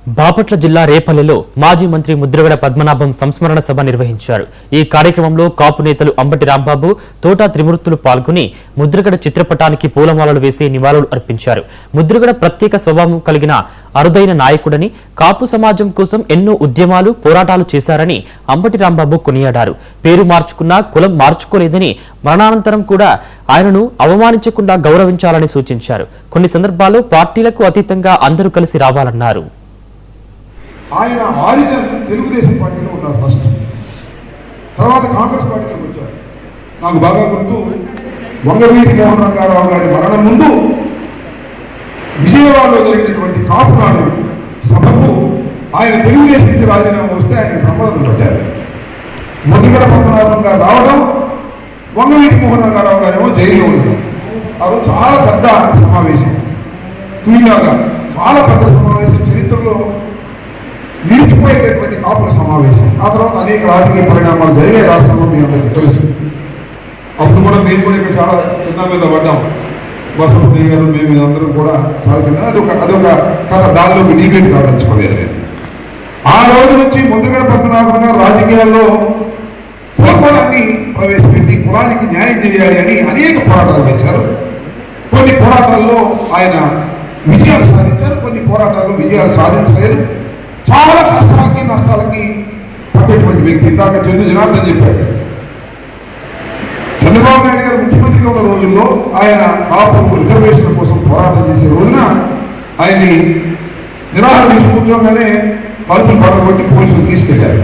బాపట్ల జిల్లా రేపల్లెలో మాజీ మంత్రి ముద్రగడ పద్మనాభం సంస్మరణ సభ నిర్వహించారు. ఈ కార్యక్రమంలో కాపు నేతలు అంబటి రాంబాబు, తోట త్రిమూర్తులు పాల్గొని ముద్రగడ చిత్రపటానికి పూలమాలలు వేసి నివాళులు అర్పించారు. ముద్రగడ ప్రత్యేక స్వభావం కలిగిన అరుదైన నాయకుడని, కాపు సమాజం కోసం ఎన్నో ఉద్యమాలు, పోరాటాలు చేశారని అంబటి రాంబాబు కొనియాడారు. పేరు మార్చుకున్నా కులం మార్చుకోలేదని, మరణానంతరం కూడా ఆయనను అవమానించకుండా గౌరవించాలని సూచించారు. కొన్ని సందర్భాల్లో పార్టీలకు అతీతంగా అందరూ కలిసి రావాలన్నారు. ఆయన ఆరిజిన్ తెలుగుదేశం పార్టీలో ఉన్నారు ఫస్ట్, తర్వాత కాంగ్రెస్ పార్టీలోకి వచ్చారు. నాకు బాగా గుర్తు, వంగవీటి మోహన్ రంగారావు గారి మరణం ముందు విజయవాడలో జరిగినటువంటి కాపునాడు సభకు ఆయన తెలుగుదేశం నుంచి రాజీనామా వస్తే ఆయన ప్రమాదం పడ్డారు. ముద్రగడ పద్మనాభం గారు రావడం, వంగవీటి మోహన్ రంగారావు గారు ఏమో జైల్లో ఉన్నారు. అది చాలా పెద్ద సమావేశం, తునిలాగా చాలా పెద్ద సమావేశం, చరిత్రలో నిలిచిపోయేటటువంటి కాపుల సమావేశం. ఆ తర్వాత అనేక రాజకీయ పరిణామాలు జరిగే రాష్ట్రంలో మీ అందరికీ తెలుసు. అప్పుడు కూడా మేము కూడా ఇక్కడ చాలా కింద మీద పడ్డాం. బసవపతి గారు, మేము అందరం కూడా చాలా కింద. అదొక కథ, దానిలోకి డీబేట్ కావచ్చుకోలేదు. ఆ రోజు నుంచి ముద్రగడ పద్మనాభం గారు రాజకీయాల్లో కులకోణాన్ని ప్రవేశపెట్టి కులానికి న్యాయం చేయాలి అని అనేక పోరాటాలు చేశారు. కొన్ని పోరాటాల్లో ఆయన విజయాలు సాధించారు, కొన్ని పోరాటాల్లో విజయాలు సాధించలేదు. చాలా కష్టాలకి నష్టాలకి పట్టేటువంటి వ్యక్తి. ఇందాక చెందు జనార్దన్ చెప్పాడు, చంద్రబాబు నాయుడు గారు ముఖ్యమంత్రిగా ఉన్న రోజుల్లో ఆయన కాపు రిజర్వేషన్ల కోసం పోరాటం చేసే రోజున ఆయన్ని నిరాహార తీసి కూర్చోగానే కలుపులు పడగొట్టి పోలీసులు తీసుకెళ్లారు.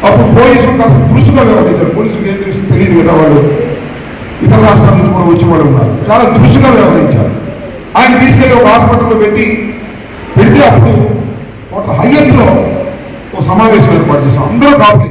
అప్పుడు పోలీసులు కాస్త దృష్టిగా వ్యవహరించారు. పోలీసులు ఏం తెలుసు తెలియదు కదా, వాళ్ళు ఇతర రాష్ట్రాల నుంచి కూడా వచ్చేవాడు ఉన్నారు. చాలా దృష్టిగా వ్యవహరించారు. ఆయన తీసుకెళ్లి ఒక హాస్పిటల్లో పెడితే అప్పుడు ఒక హైయర్లో ఒక సమావేశం ఏర్పాటు చేశాం. అందరూ కాపులే.